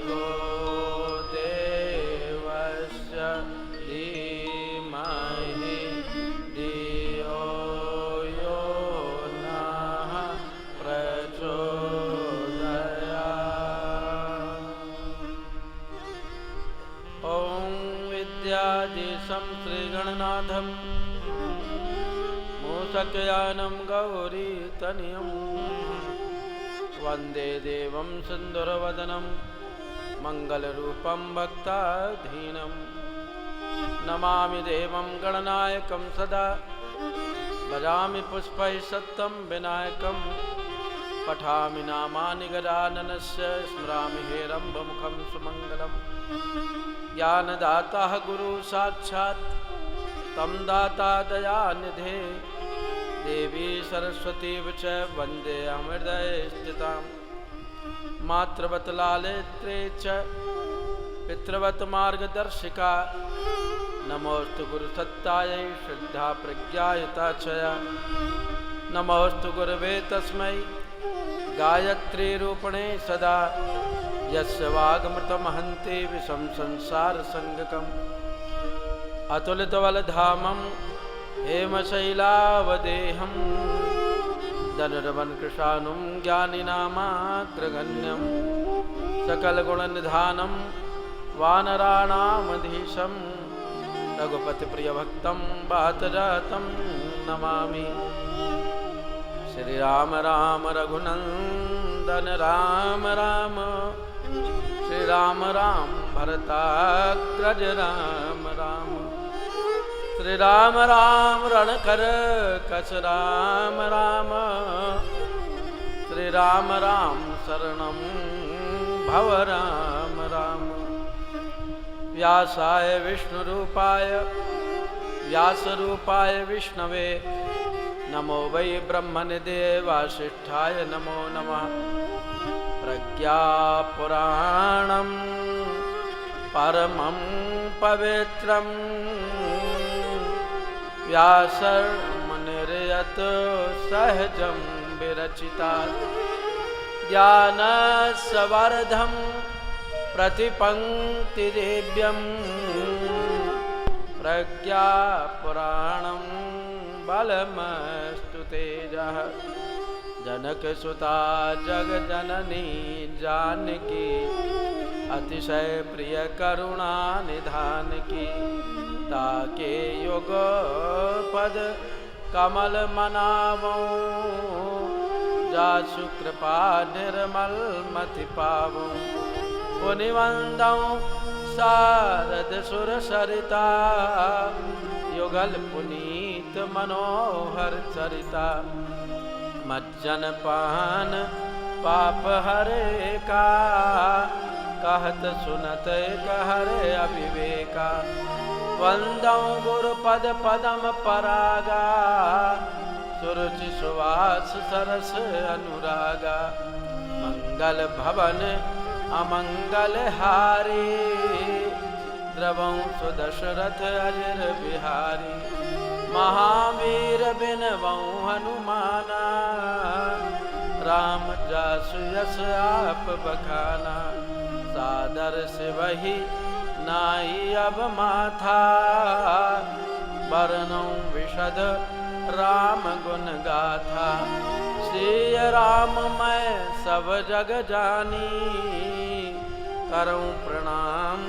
भर्गो देवस्य धीमहि धियो यो नः प्रचोदयात्। ॐ विद्याधीशं श्रीगणनाथं मूषकयानं गौरीतनयं वन्दे देवं सुन्दरवदनं मङ्गलरूपं भक्ताधीनं। नमामि देवं गणनायकं सदा भजामि पुष्पैः सत्तं विनायकं। पठामि नामानि गजाननस्य स्मरामि हेरम्बमुखं सुमङ्गलं। ज्ञानदाता गुरु साक्षात् तं दाता दयानिधे। देवी सरस्वती च वन्दे हृदये स्थितां। मातृवत् लालित्ये च पितृवत् मार्गदर्शिका। नमोऽस्तु गुरुसत्तायै श्रद्धा प्रज्ञायुता च। नमोऽस्तु गुरवे तस्मै गायत्रीरूपिणे सदा। यस्य वागमृतमहन्ति विषं संसारसङ्गकम्। अतुलितबलधामं हेमशैलावदेहं धनुर्वनकृशानुं ज्ञानिनामाग्रगण्यं। सकलगुणनिधानं वानराणामधीशं। रघुपतिप्रियभक्तं वातजातं नमामि। श्रीराम राम रघुनन्दन राम राम। श्रीराम राम भरताग्रज राम राम। श्री राम राम रणकर कच राम राम। श्री राम राम शरणं भव राम राम। व्यासाय विष्णुरूपाय व्यासरूपाय विष्णवे नमो वै ब्रह्मनिधे वासिष्ठाय नमो नमः। प्रज्ञापुराणं परमं पवित्रं व्यासर्मुनिर्यत् सहजं विरचितात्। ज्ञानसंवर्धं प्रतिपङ्क्तिदिव्यं प्रज्ञापुराणं बलमस्तु तेजः। जनकसुता जगजननी जानकी अतिशय प्रिय करुणा निधान की। ताके युग पद कमल मनावो जासु कृपा निर्मल मति पावो। पुनिवंदौ शारद सुर सरिता युगल पुनीत मनोहर चरिता। मज्जन पान पाप हरे का कहत सुनत कहरे अविवेका। वंदौ गुरुपद पदम परागा सुरुचि सुवास सरस अनुरागा। मंगल भवन अमंगल हारी द्रवं सुदशरथ अजर बिहारी। महावीर बिनवं हनुमाना राम जासु यस आप बखाना। सादर से वही नाई अब माथा वर्णौ विशद राम गुण गाथा। श्री राम मैं सब जग जानी करऊं प्रणाम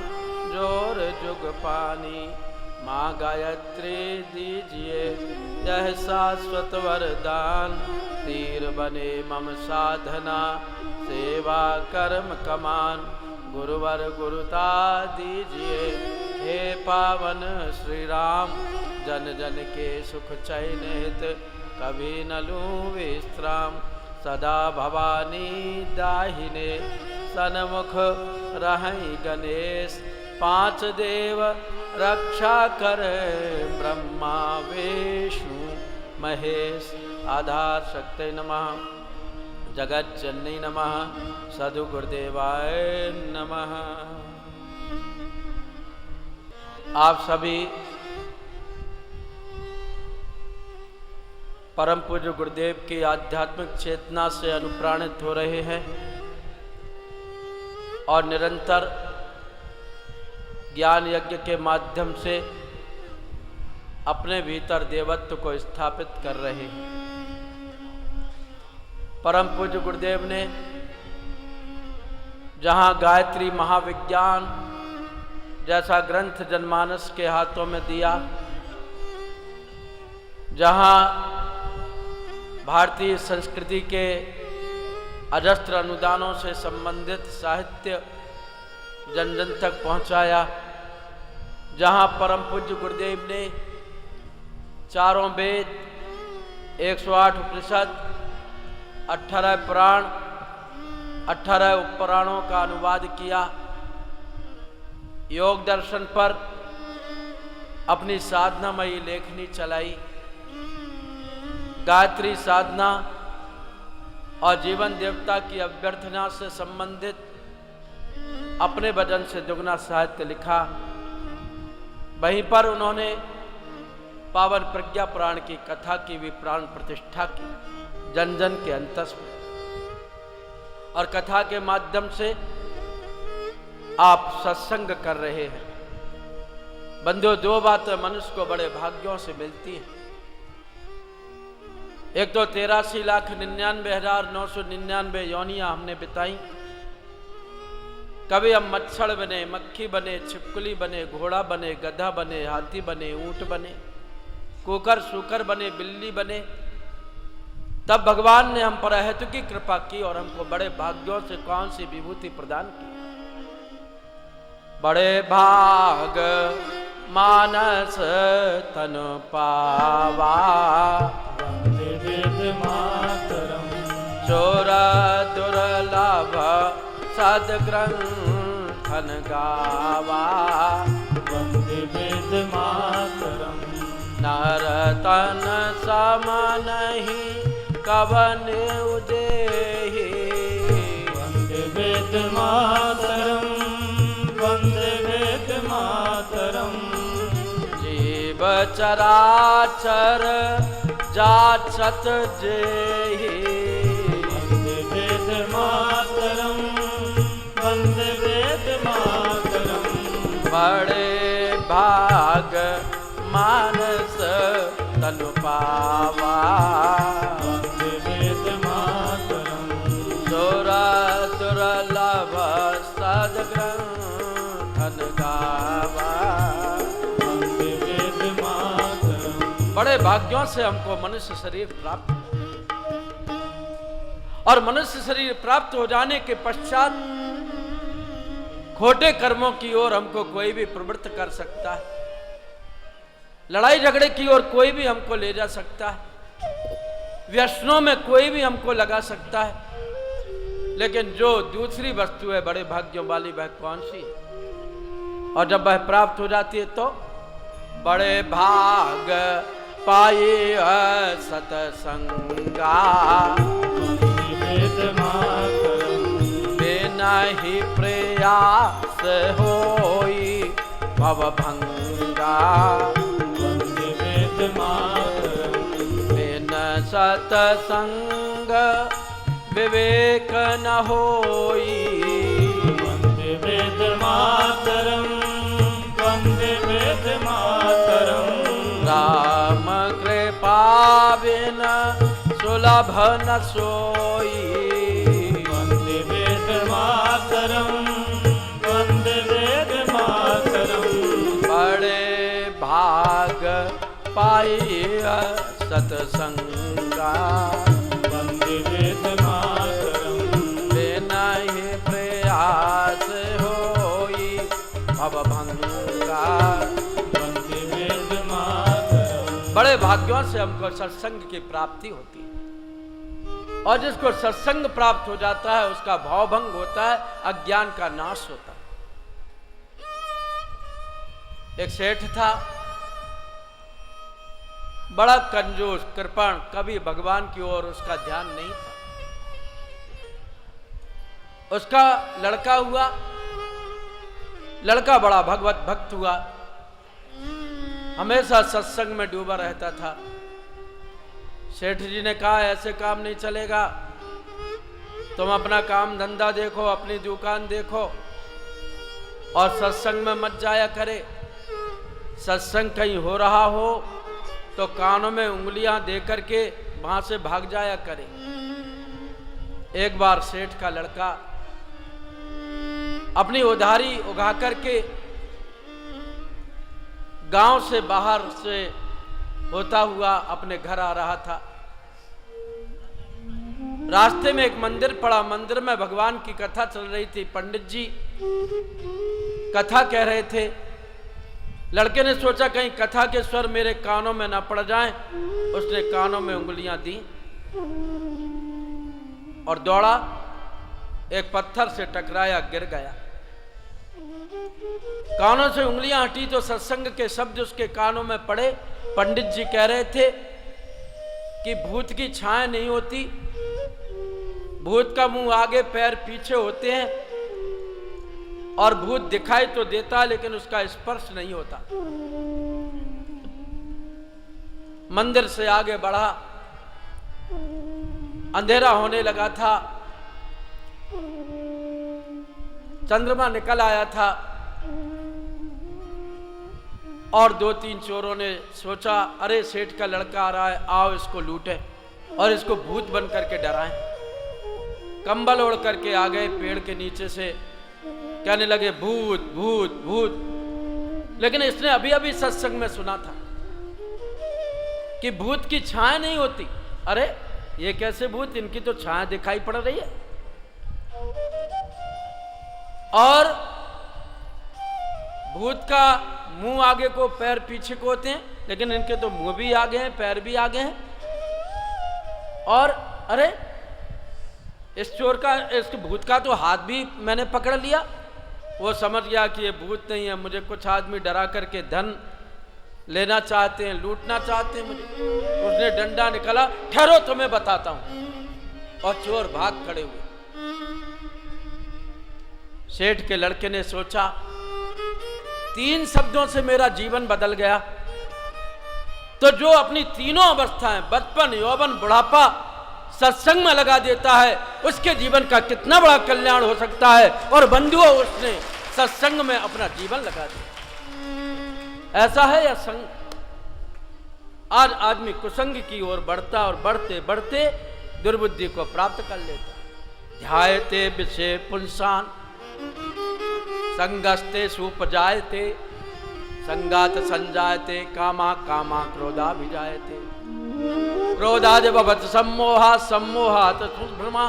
जोर जुग पानी। माँ गायत्री दीजिए यह शाश्वत वरदान। तीर बने मम साधना सेवा कर्म कमान। गुरुवर गुरुता दीजिए हे पावन श्री राम। जन जन के सुख चैन हित कभी न लूं विश्राम। सदा भवानी दाहिने सन्मुख रहै गणेश। पांच देव रक्षा करे ब्रह्मा विष्णु महेश। आधार शक्ति नमः जगज्जननी नमः सद्गुरु गुरुदेवाय नमः। आप सभी परम पूज्य गुरुदेव की आध्यात्मिक चेतना से अनुप्राणित हो रहे हैं। और निरंतर ज्ञान यज्ञ के माध्यम से अपने भीतर देवत्व को स्थापित कर रहे हैं। परम पूज्य गुरुदेव ने जहाँ गायत्री महाविज्ञान जैसा ग्रंथ जनमानस के हाथों में दिया, जहाँ भारतीय संस्कृति के अजस्त्र अनुदानों से संबंधित साहित्य जन जन तक पहुँचाया, जहाँ परम पूज्य गुरुदेव ने चारों वेद, 108 उपनिषद, 18 पुराण, 18 उपपुराणों का अनुवाद किया, योग दर्शन पर अपनी साधनामयी लेखनी चलाई, गायत्री साधना और जीवन देवता की अभ्यर्थना से संबंधित अपने वजन से दुगना साहित्य लिखा। वहीं पर उन्होंने पावन प्रज्ञा पुराण की कथा की भी प्राण प्रतिष्ठा की जन जन के अंतस में, और कथा के माध्यम से आप सत्संग कर रहे हैं। बंधुओं, दो बातें मनुष्य को बड़े भाग्यों से मिलती हैं। एक तो 83,99,999 योनियां हमने बिताई। कभी हम मच्छर बने, मक्खी बने, छिपकली बने, घोड़ा बने, गधा बने, हाथी बने, ऊंट बने, कुकर सूकर बने, बिल्ली बने। तब भगवान ने हम पर अहेतु की कृपा की और हमको बड़े भाग्यों से कौन सी विभूति प्रदान की। बड़े भाग मानस तन पावा, वंदे वेद मातरम। चोर दुर्लभ सद्ग्रंथन गावा, वंदे वेद मातरम। नर तन सम नहीं कवन उदेहि, वंदे वेद मातरम, वंदे वेद मातरम। जीव चराचर जाचत जेहि, वंदे वेद मातरम, वंदे वेद मातरम। बड़े भाग मानस तनु पावा, वंदे वेद मातरम। चोर दुर्लभ सद्ग्रंथन गावा। वंदे वेद मातरम। बड़े भाग्यों से हमको मनुष्य शरीर प्राप्त, और मनुष्य शरीर प्राप्त हो जाने के पश्चात खोटे कर्मों की ओर हमको कोई भी प्रवृत्त कर सकता है, लड़ाई झगड़े की ओर कोई भी हमको ले जा सकता है, व्यसनों में कोई भी हमको लगा सकता है। लेकिन जो दूसरी वस्तु है बड़े भाग्यों वाली, वह कौन सी है? और जब वह प्राप्त हो जाती है तो बड़े भाग पाए सतसंगा, वंदे वेद मातरम। बिना ही प्रयास होई भवभंगा, वंदे वेद मातरम। बिन सतसंग विवेक न होई, वंदे वेद मातरम, वंदे वेद मातरम। राम कृपा बिन सुलभ न सोई, वंदे वेद मातरम, वंदे वेद मातरम। बड़े भाग पाई सतसंगा, वंदे वेद मातरम। बिना ही प्रयास होई भवभंगा। वंदे वेद मातरम। बड़े भाग्यों से हमको सत्संग की प्राप्ति होती है, और जिसको सत्संग प्राप्त हो जाता है उसका भावभंग होता है, अज्ञान का नाश होता है। एक सेठ था, बड़ा कंजूस कृपण, कभी भगवान की ओर उसका ध्यान नहीं था। उसका लड़का हुआ, लड़का बड़ा भगवत भक्त हुआ, हमेशा सत्संग में डूबा रहता था। सेठ जी ने कहा ऐसे काम नहीं चलेगा, तुम अपना काम धंधा देखो, अपनी दुकान देखो, और सत्संग में मत जाया करे। सत्संग कहीं हो रहा हो तो कानों में उंगलियां दे करके वहां से भाग जाया करे। एक बार सेठ का लड़का अपनी उधारी उगा करके गांव से बाहर से होता हुआ अपने घर आ रहा था। रास्ते में एक मंदिर पड़ा। मंदिर में भगवान की कथा चल रही थी। पंडित जी कथा कह रहे थे। लड़के ने सोचा कहीं कथा के स्वर मेरे कानों में ना पड़ जाएं। उसने कानों में उंगलियां दी और दौड़ा, एक पत्थर से टकराया, गिर गया। कानों से उंगलियां हटी तो सत्संग के शब्द उसके कानों में पड़े। पंडित जी कह रहे थे कि भूत की छाया नहीं होती, भूत का मुंह आगे पैर पीछे होते हैं, और भूत दिखाई तो देता लेकिन उसका स्पर्श नहीं होता। मंदिर से आगे बढ़ा, अंधेरा होने लगा था, चंद्रमा निकल आया था, और 2-3 चोरों ने सोचा अरे सेठ का लड़का आ रहा है, आओ इसको लूटें और इसको भूत बन करके डराएं। कंबल ओढ़ करके आ गए पेड़ के नीचे से, कहने लगे भूत भूत भूत। लेकिन इसने अभी अभी सत्संग में सुना था कि भूत की छाया नहीं होती। अरे ये कैसे भूत, इनकी तो छाया दिखाई पड़ रही है। और भूत का मुंह आगे को पैर पीछे को होते हैं, लेकिन इनके तो मुंह भी आगे हैं, पैर भी आगे हैं। और अरे इस चोर का, इस भूत का तो हाथ भी मैंने पकड़ लिया। वो समझ गया कि ये भूत नहीं है, मुझे कुछ आदमी डरा करके धन लेना चाहते हैं, लूटना चाहते हैं मुझे। उसने डंडा निकाला, ठहरो तुम्हें बताता हूं, और चोर भाग खड़े हुए। सेठ के लड़के ने सोचा 3 शब्दों से मेरा जीवन बदल गया। तो जो अपनी तीनों अवस्थाएं, बचपन, यौवन, बुढ़ापा, सत्संग में लगा देता है, उसके जीवन का कितना बड़ा कल्याण हो सकता है। और बंधुओं, उसने सत्संग में अपना जीवन लगा दिया। ऐसा है या संग? आज आदमी कुसंग की ओर बढ़ता और बढ़ते बढ़ते दुर्बुद्धि को प्राप्त कर लेता। ध्यायते विषय पुंसान संगस्ते सुपजायते संगात संजायते कामा कामा क्रोधा विजायते क्रोधाद भवत सम्मोहा सम्मोहात भ्रमा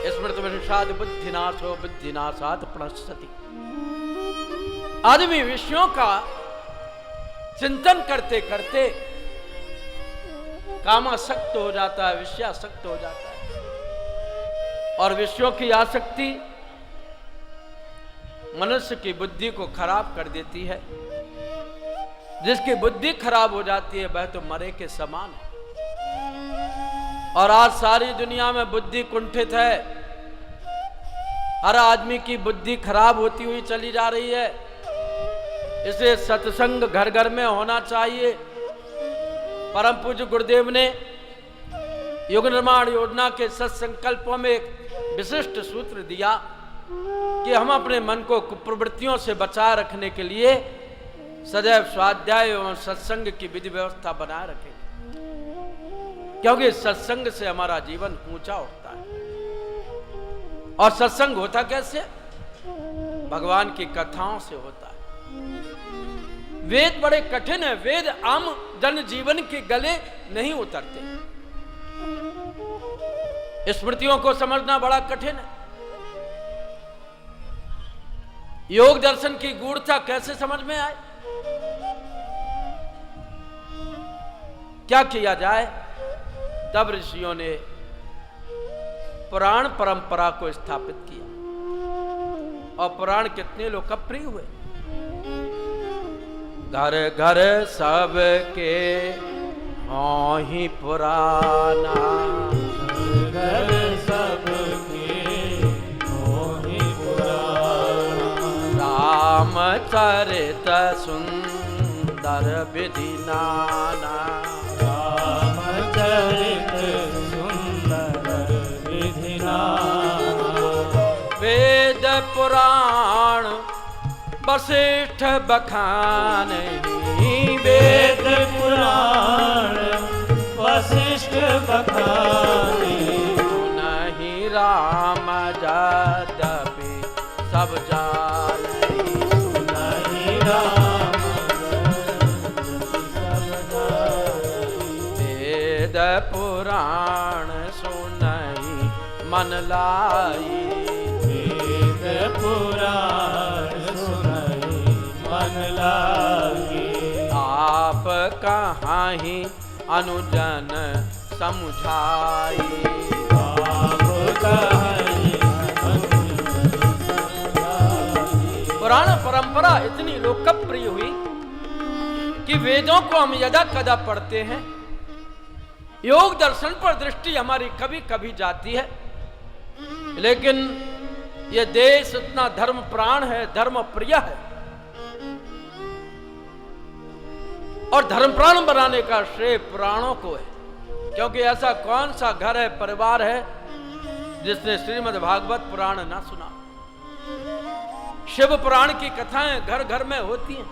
स्मृत विषाद बुद्धिनाशो बुद्धिनाशात प्रणश्यति। आदमी विषयों का चिंतन करते करते कामासक्त हो जाता है, विषयासक्त हो जाता है। और विषयों की आसक्ति मनुष्य की बुद्धि को खराब कर देती है। जिसकी बुद्धि खराब हो जाती है वह तो मरे के समान है। और आज सारी दुनिया में बुद्धि कुंठित है। हर आदमी की बुद्धि खराब होती हुई चली जा रही है। इसलिए सत्संग घर घर में होना चाहिए। परम पूज्य गुरुदेव ने युग निर्माण योजना के सत्संकल्पों में एक विशिष्ट सूत्र दिया कि हम अपने मन को कुप्रवृत्तियों से बचाए रखने के लिए सदैव स्वाध्याय एवं सत्संग की विधि व्यवस्था बनाए रखें, क्योंकि सत्संग से हमारा जीवन ऊंचा उठता है। और सत्संग होता कैसे? भगवान की कथाओं से होता है। वेद बड़े कठिन है, वेद आम जन जीवन के गले नहीं उतरते। स्मृतियों को समझना बड़ा कठिन है। योग दर्शन की गूढ़ता कैसे समझ में आए? क्या किया जाए? तब ऋषियों ने पुराण परंपरा को स्थापित किया। और पुराण कितने लोकप्रिय हुए। घर घर सबके हों ही पुराना, घर सबके हों ही पुराना। रामचरित सुंदर विधि नाना, रामचरित सुंदर विधि नाना। वेद पुराण वशिष्ठ बखाने वेद पुराण वशिष्ठ बखाने, नहीं राम यद्यपि सब जाने, नहीं राम सब जाने, वेद पुराण सुनहि मन लाई, वेद पुराण सुनहि मन लागे, आप कहाँ ही अनुजन समुझाई, आप कहीं पुराण परंपरा इतनी लोकप्रिय हुई कि वेदों को हम यदा कदा पढ़ते हैं, योग दर्शन पर दृष्टि हमारी कभी कभी जाती है, लेकिन यह देश इतना धर्म प्राण है, धर्म प्रिय है, और धर्म प्राण बनाने का श्रेय पुराणों को है। क्योंकि ऐसा कौन सा घर है, परिवार है जिसने श्रीमद् भागवत पुराण ना सुना। शिव पुराण की कथाएं घर घर में होती हैं,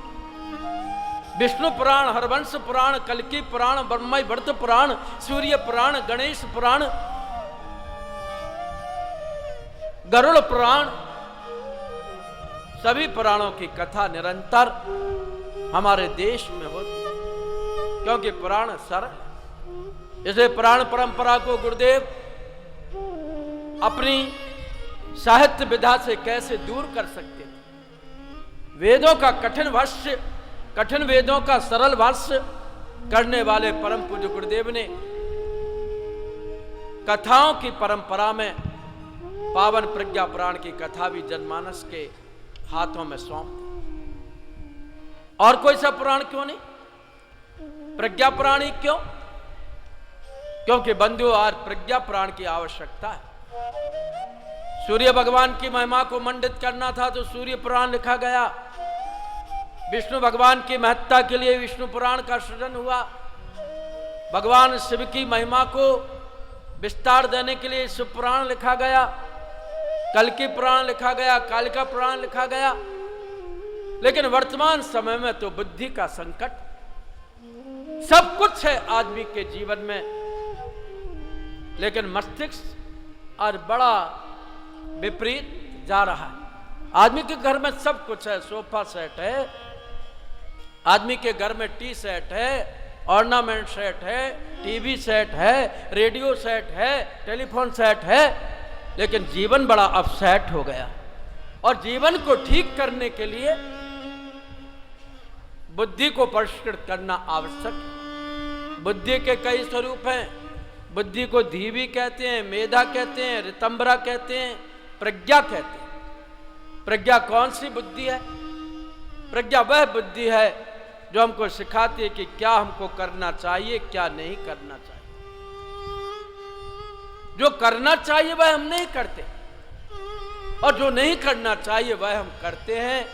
विष्णु पुराण, हरवंश पुराण, कल्की पुराण, ब्रह्मई वर्त पुराण, सूर्य पुराण, गणेश पुराण, गरुड़ पुराण, सभी पुराणों की कथा निरंतर हमारे देश में होती है, क्योंकि पुराण सरल। इसे पुराण परंपरा को गुरुदेव अपनी साहित्य विधा से कैसे दूर कर सकते थे। वेदों का कठिन भाष्य, कठिन वेदों का सरल भाष्य करने वाले परम पूज्य गुरुदेव ने कथाओं की परंपरा में पावन प्रज्ञा पुराण की कथा भी जनमानस के हाथों में सौंप दी। और कोई सा पुराण क्यों नहीं, प्रज्ञा पुराण ही क्यों? क्योंकि बंधुओं आज प्रज्ञा पुराण की आवश्यकता है। सूर्य भगवान की महिमा को मंडित करना था तो सूर्य पुराण लिखा गया, विष्णु भगवान की महत्ता के लिए विष्णु पुराण का सृजन हुआ, भगवान शिव की महिमा को विस्तार देने के लिए शिव पुराण लिखा गया, कल्की पुराण लिखा गया, कालिका पुराण लिखा गया। लेकिन वर्तमान समय में तो बुद्धि का संकट, सब कुछ है आदमी के जीवन में, लेकिन मस्तिष्क और बड़ा विपरीत जा रहा है। आदमी के घर में सब कुछ है, सोफा सेट है, आदमी के घर में टी सेट है, ऑर्नामेंट सेट है, टीवी सेट है, रेडियो सेट है, टेलीफोन सेट है, लेकिन जीवन बड़ा अपसेट हो गया। और जीवन को ठीक करने के लिए बुद्धि को परिष्कृत करना आवश्यक है। बुद्धि के कई स्वरूप हैं, बुद्धि को धीवी कहते हैं, मेधा कहते हैं, रितंबरा कहते हैं, प्रज्ञा कहते हैं। प्रज्ञा कौन सी बुद्धि है? प्रज्ञा वह बुद्धि है जो हमको सिखाती है कि क्या हमको करना चाहिए, क्या नहीं करना चाहिए। जो करना चाहिए वह हम नहीं करते, और जो नहीं करना चाहिए वह हम करते हैं।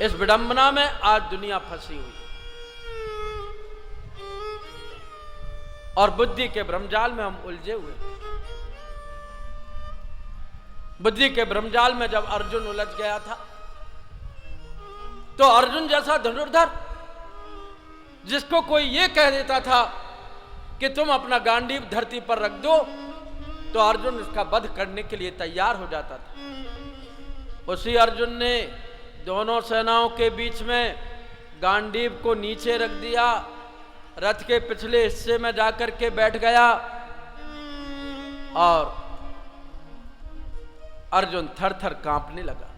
इस विडंबना में आज दुनिया फंसी हुई और बुद्धि के भ्रमजाल में हम उलझे हुए। बुद्धि के भ्रमजाल में जब अर्जुन उलझ गया था, तो अर्जुन जैसा धनुर्धर जिसको कोई ये कह देता था कि तुम अपना गांडीव धरती पर रख दो, तो अर्जुन इसका वध करने के लिए तैयार हो जाता था। उसी अर्जुन ने दोनों सेनाओं के बीच में गांडीव को नीचे रख दिया, रथ के पिछले हिस्से में जाकर के बैठ गया, और अर्जुन थर थर कांपने लगा,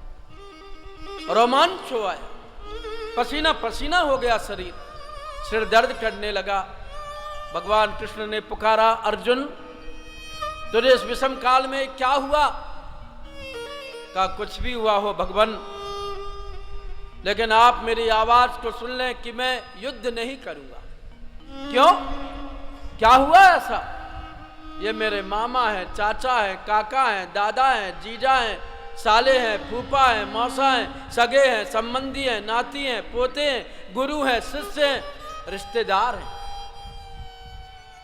रोमांच हो आया, पसीना पसीना हो गया शरीर, सिर दर्द करने लगा। भगवान कृष्ण ने पुकारा, अर्जुन तुझे इस विषम काल में क्या हुआ? कहा कुछ भी हुआ हो भगवान, लेकिन आप मेरी आवाज को सुन लें कि मैं युद्ध नहीं करूंगा। क्यों? क्या हुआ ऐसा? ये मेरे मामा हैं, चाचा हैं, काका हैं, दादा हैं, जीजा हैं, साले हैं, फूफा हैं, मौसा हैं, सगे हैं, संबंधी हैं, नाती हैं, पोते हैं, गुरु हैं, शिष्य हैं, रिश्तेदार हैं।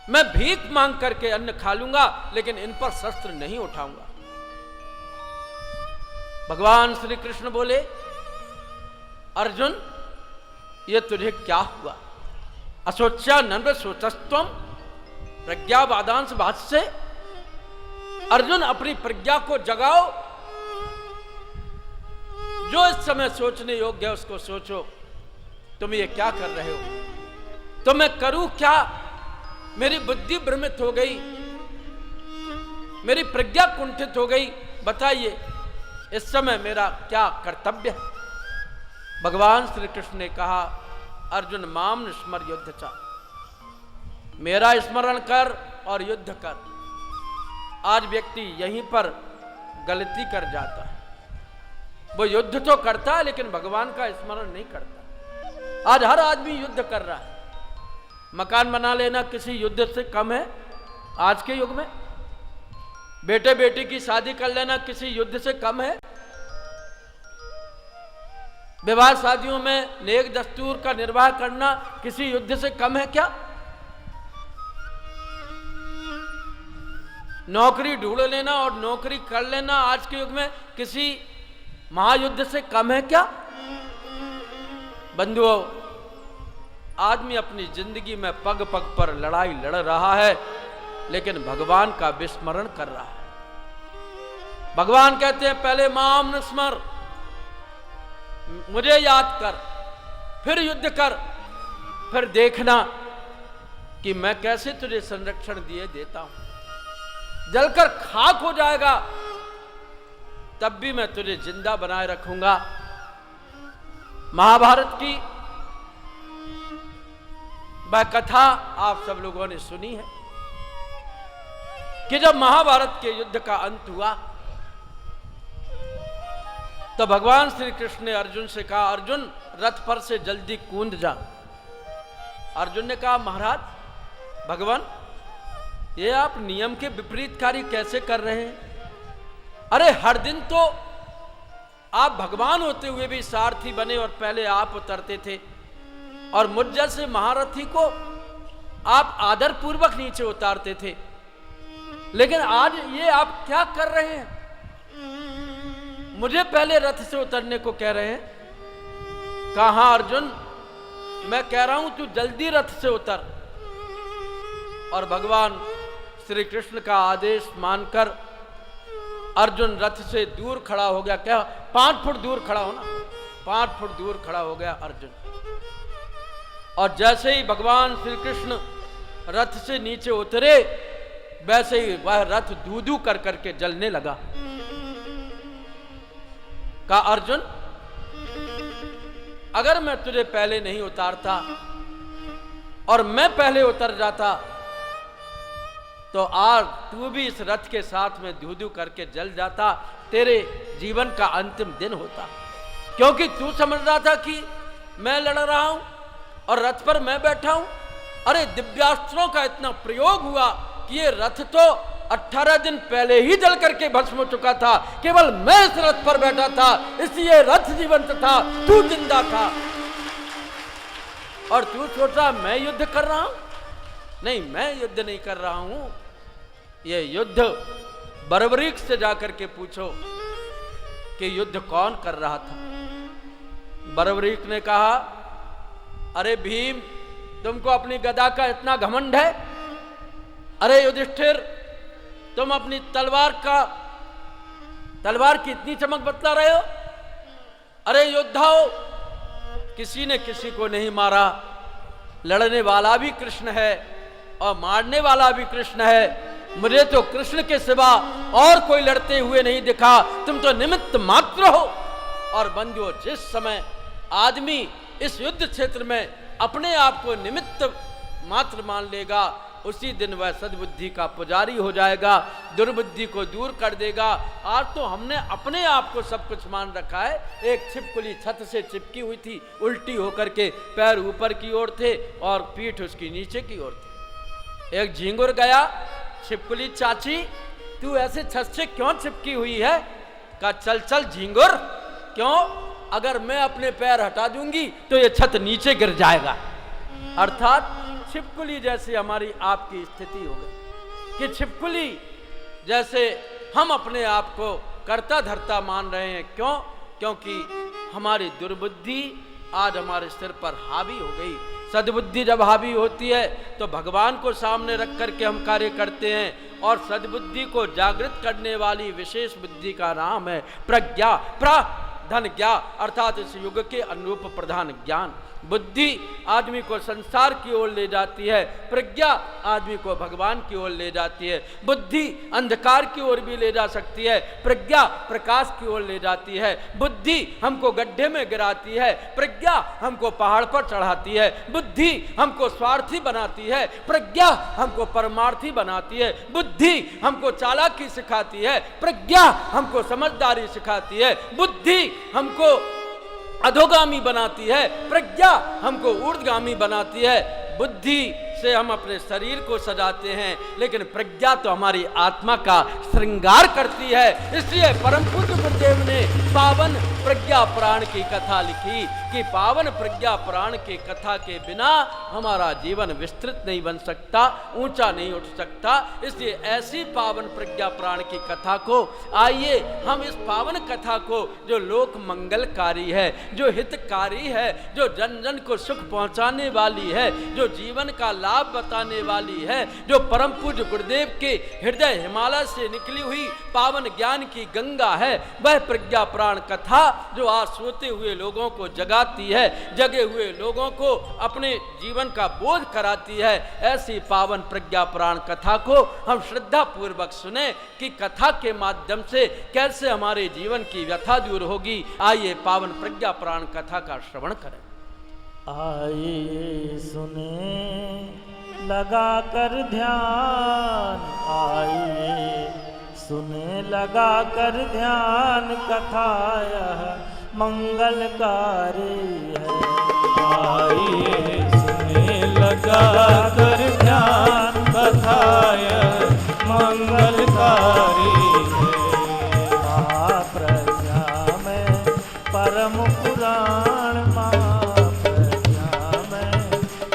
मैं भीख मांग करके अन्न खा लूंगा, लेकिन इन पर शस्त्र नहीं उठाऊंगा। भगवान श्री कृष्ण बोले, अर्जुन, ये तुझे क्या हुआ? असोच्या नन्द सोचस्तम प्रज्ञावादांश भाष्य। अर्जुन, अपनी प्रज्ञा को जगाओ, जो इस समय सोचने योग्य है उसको सोचो। तुम ये क्या कर रहे हो? तो मैं करूं क्या? मेरी बुद्धि भ्रमित हो गई, मेरी प्रज्ञा कुंठित हो गई। बताइए इस समय मेरा क्या कर्तव्य है? भगवान श्री कृष्ण ने कहा, अर्जुन माम स्मर युद्ध चा, मेरा स्मरण कर और युद्ध कर। आज व्यक्ति यहीं पर गलती कर जाता है, वो युद्ध तो करता है लेकिन भगवान का स्मरण नहीं करता। आज हर आदमी युद्ध कर रहा है। मकान बना लेना किसी युद्ध से कम है आज के युग में? बेटे बेटी की शादी कर लेना किसी युद्ध से कम है? विवाह शादियों में नेक दस्तूर का निर्वाह करना किसी युद्ध से कम है क्या? नौकरी ढूंढ लेना और नौकरी कर लेना आज के युग में किसी महायुद्ध से कम है क्या? बंधुओं, आदमी अपनी जिंदगी में पग पग पर लड़ाई लड़ रहा है लेकिन भगवान का विस्मरण कर रहा है। भगवान कहते हैं पहले माम स्मर, मुझे याद कर, फिर युद्ध कर, फिर देखना कि मैं कैसे तुझे संरक्षण दिए देता हूं। जलकर खाक हो जाएगा तब भी मैं तुझे जिंदा बनाए रखूंगा। महाभारत की वह कथा आप सब लोगों ने सुनी है कि जब महाभारत के युद्ध का अंत हुआ तो भगवान श्री कृष्ण ने अर्जुन से कहा, अर्जुन रथ पर से जल्दी कूद जा। अर्जुन ने कहा, महाराज भगवान, ये आप नियम के विपरीत कार्य कैसे कर रहे हैं? अरे हर दिन तो आप भगवान होते हुए भी सारथी बने और पहले आप उतरते थे और मुझ जैसे महारथी को आप आदर पूर्वक नीचे उतारते थे, लेकिन आज ये आप क्या कर रहे हैं? मुझे पहले रथ से उतरने को कह रहे हैं। कहा अर्जुन, मैं कह रहा हूं तू जल्दी रथ से उतर। और भगवान श्री कृष्ण का आदेश मानकर अर्जुन रथ से दूर खड़ा हो गया। क्या 5 फुट दूर खड़ा हो ना? 5 फुट दूर खड़ा हो गया अर्जुन। और जैसे ही भगवान श्री कृष्ण रथ से नीचे उतरे वैसे ही वह रथ धू धू कर करके जलने लगा। कहा, अर्जुन अगर मैं तुझे पहले नहीं उतारता और मैं पहले उतर जाता तो आज तू भी इस रथ के साथ में धू धू करके जल जाता, तेरे जीवन का अंतिम दिन होता। क्योंकि तू समझ रहा था कि मैं लड़ रहा हूं और रथ पर मैं बैठा हूं। अरे दिव्यास्त्रों का इतना प्रयोग हुआ कि ये रथ तो 18 दिन पहले ही जल करके भस्म हो चुका था। केवल मैं इस रथ पर बैठा था, इसलिए रथ जीवंत था, तू जिंदा था। और तू सोचा मैं युद्ध कर रहा हूं? नहीं, मैं युद्ध नहीं कर रहा हूं। ये युद्ध बर्बरीक से जाकर के पूछो कि युद्ध कौन कर रहा था। बर्बरीक ने कहा, अरे भीम, तुमको अपनी गदा का इतना घमंड है? अरे युधिष्ठिर, तुम अपनी तलवार की इतनी चमक बतला रहे हो? अरे योद्धाओं, किसी ने किसी को नहीं मारा, लड़ने वाला भी कृष्ण है और मारने वाला भी कृष्ण है। मुझे तो कृष्ण के सिवा और कोई लड़ते हुए नहीं दिखा, तुम तो निमित्त मात्र हो। और बंधुओं, जिस समय आदमी इस युद्ध क्षेत्र में अपने आप को निमित्त मात्र मान लेगा उसी दिन वह सद्बुद्धि का पुजारी हो जाएगा, दुर्बुद्धि को दूर कर देगा। आज तो हमने अपने आप को सब कुछ मान रखा है। एक छिपकली छत से चिपकी हुई थी, उल्टी होकर के पैर ऊपर की ओर थे और पीठ उसकी नीचे की ओर थी। एक झींगुर गया, छिपकली, चाची तू ऐसे छत से क्यों चिपकी हुई है? कहा, चल चल झींगुर, क्यों? अगर मैं अपने पैर हटा दूंगी तो ये छत नीचे गिर जाएगा। अर्थात छिपकली जैसे हमारी आपकी स्थिति हो गई कि छिपकली जैसे हम अपने आप को कर्ता धर्ता मान रहे हैं। क्यों? क्योंकि हमारी दुर्बुद्धि आज हमारे सिर पर हावी हो गई। सद्बुद्धि जब हावी होती है तो भगवान को सामने रख करके हम कार्य करते हैं, और सद्बुद्धि को जागृत करने वाली विशेष बुद्धि का नाम है प्रज्ञा। धन ज्ञा अर्थात इस युग के अनुरूप प्रधान ज्ञान। बुद्धि आदमी को संसार की ओर ले जाती है, प्रज्ञा आदमी को भगवान की ओर ले जाती है। बुद्धि अंधकार की ओर भी ले जा सकती है, प्रज्ञा प्रकाश की ओर ले जाती है। बुद्धि हमको गड्ढे में गिराती है, प्रज्ञा हमको पहाड़ पर चढ़ाती है। बुद्धि हमको स्वार्थी बनाती है, प्रज्ञा हमको परमार्थी बनाती है। बुद्धि हमको चालाकी सिखाती है, प्रज्ञा हमको समझदारी सिखाती है। बुद्धि हमको अधोगामी बनाती है, प्रज्ञा हमको ऊर्ध्वगामी बनाती है। बुद्धि से हम अपने शरीर को सजाते हैं, लेकिन प्रज्ञा तो हमारी आत्मा का श्रृंगार करती है। इसलिए परम पूज्य गुरुदेव ने पावन प्रज्ञा पुराण की कथा लिखी कि पावन प्रज्ञा पुराण की कथा के बिना हमारा जीवन विस्तृत नहीं बन सकता, ऊंचा नहीं उठ सकता। इसलिए ऐसी पावन प्रज्ञा पुराण की कथा को आइए हम इस पावन कथा को, जो लोक मंगलकारी है, जो हितकारी है, जो जन जन को सुख पहुंचाने वाली है, जो जीवन का लाभ बताने वाली है, जो परम पूज्य गुरुदेव के हृदय हिमालय से निकली हुई पावन ज्ञान की गंगा है, वह प्रज्ञा पुराण कथा जो आज सोते हुए लोगों को जगाती है, जगे हुए लोगों को अपने जीवन का बोध कराती है। ऐसी पावन प्रज्ञा पुराण कथा को हम श्रद्धा पूर्वक सुने कि कथा के माध्यम से कैसे हमारे जीवन की व्यथा दूर होगी। आइए पावन प्रज्ञा पुराण कथा का श्रवण करें। आइए सुने लगा कर ध्यान, आइए सुने लगा कर ध्यान, कथा यह मंगलकारी है। आइए सुने लगा कर ध्यान, कथा यह मंगलकारी है। महाप्रज्ञा में परम पुराण,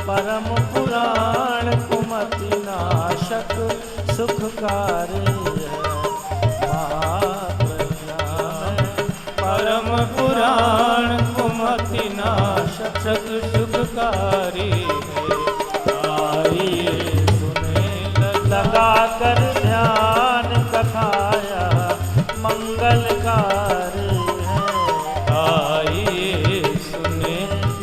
परम पुराण कुमति नाशक सुखकारी है। महाप्रज्ञा में परम पुराण कुमति नाशक सुखकारी है। आइए सुने लगा कर ध्यान, कथा यह मंगलकारी है। आइए सुने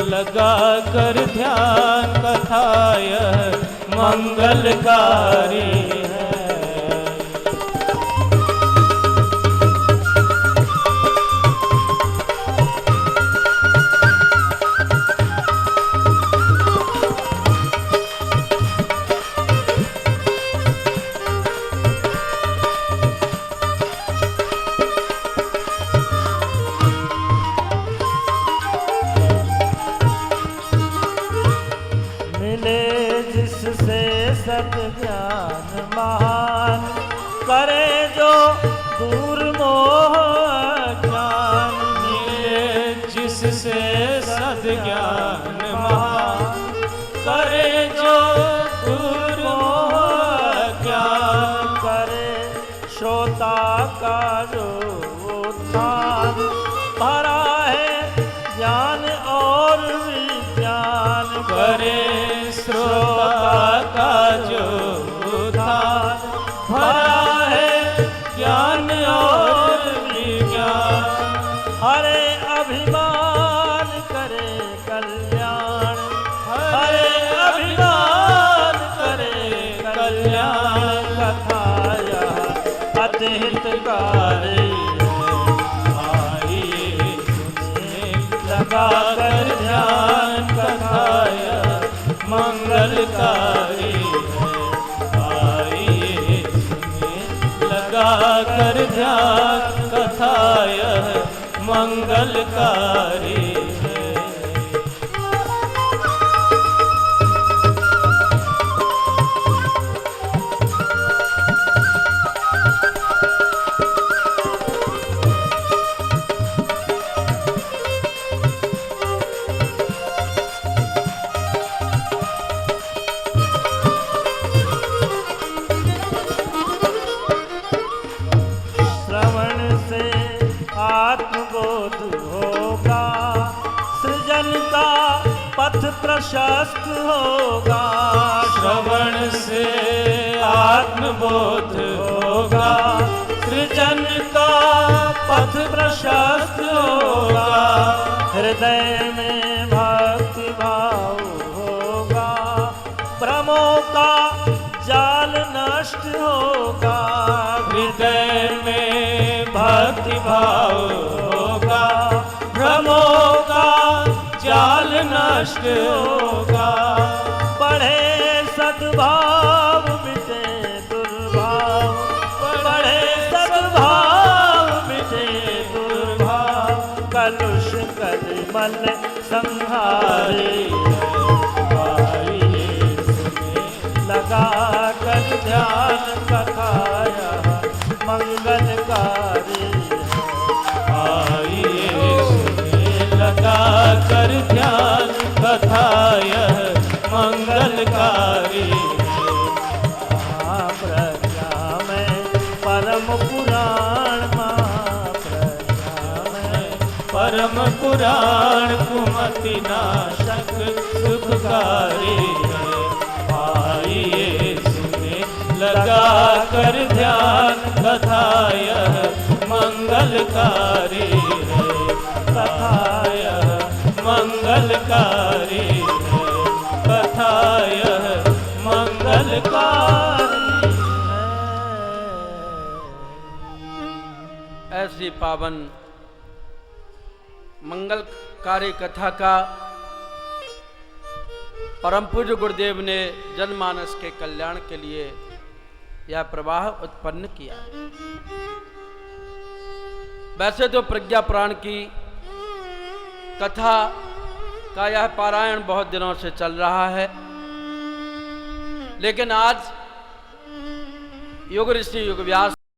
लगा कर ध्यान, कथा यह मंगलकारी है। सद्ज्ञान महान, करे जो दूर मोह ज्ञान। मिले जिससे सद्ज्ञान महान, करे जो दूर मोह ज्ञान। करे श्रोता का जो उत्थान, भरा है ज्ञान और विज्ञान। करे श्रोता का जो उत्थान, भरा है ज्ञान और विज्ञान। हरे अभिमान करे कल्याण, हरे अभिमान करे कल्याण। कथा यह अति हितकारी है। आइए सुने लगा कर ध्यान, कथा यह मंगलकारी है। आइए सुने लगा कर ध्यान, कथा यह मंगलकारी है। आत्मबोध होगा, प्रशस्त होगा, श्रवण से आत्मबोध होगा, सृजन का पथ प्रशस्त होगा, हृदय में भक्ति भाव होगा, भ्रमों का जाल नष्ट होगा, हृदय में भक्ति भाव होगा, भ्रमों का जाल नष्ट होगा, बढ़े सद्भाव मिटे दुर्भाव, बढ़े सद्भाव मिटे दुर्भाव, कलुष कलिमल संहारे, आइए सुने लगा कर ध्यान कथा यह मंगलकारी है, आइए सुने लगा कर ध्यान कथा यह मंगलकारी है। प्रज्ञा में परम पुराण, प्रज्ञा में परम पुराण, कुमति नाशक सुखकारी है, आइए सुने लगा कर ध्यान कथा यह मंगलकारी है, कथा यह मंगलकारी है, कथा यह मंगलकारी है। ऐसी पावन मंगलकारी कथा का परम पूज्य गुरुदेव ने जनमानस के कल्याण के लिए यह प्रवाह उत्पन्न किया। वैसे तो प्रज्ञा पुराण की कथा का यह पारायण बहुत दिनों से चल रहा है, लेकिन आज योग ऋषि योग व्यास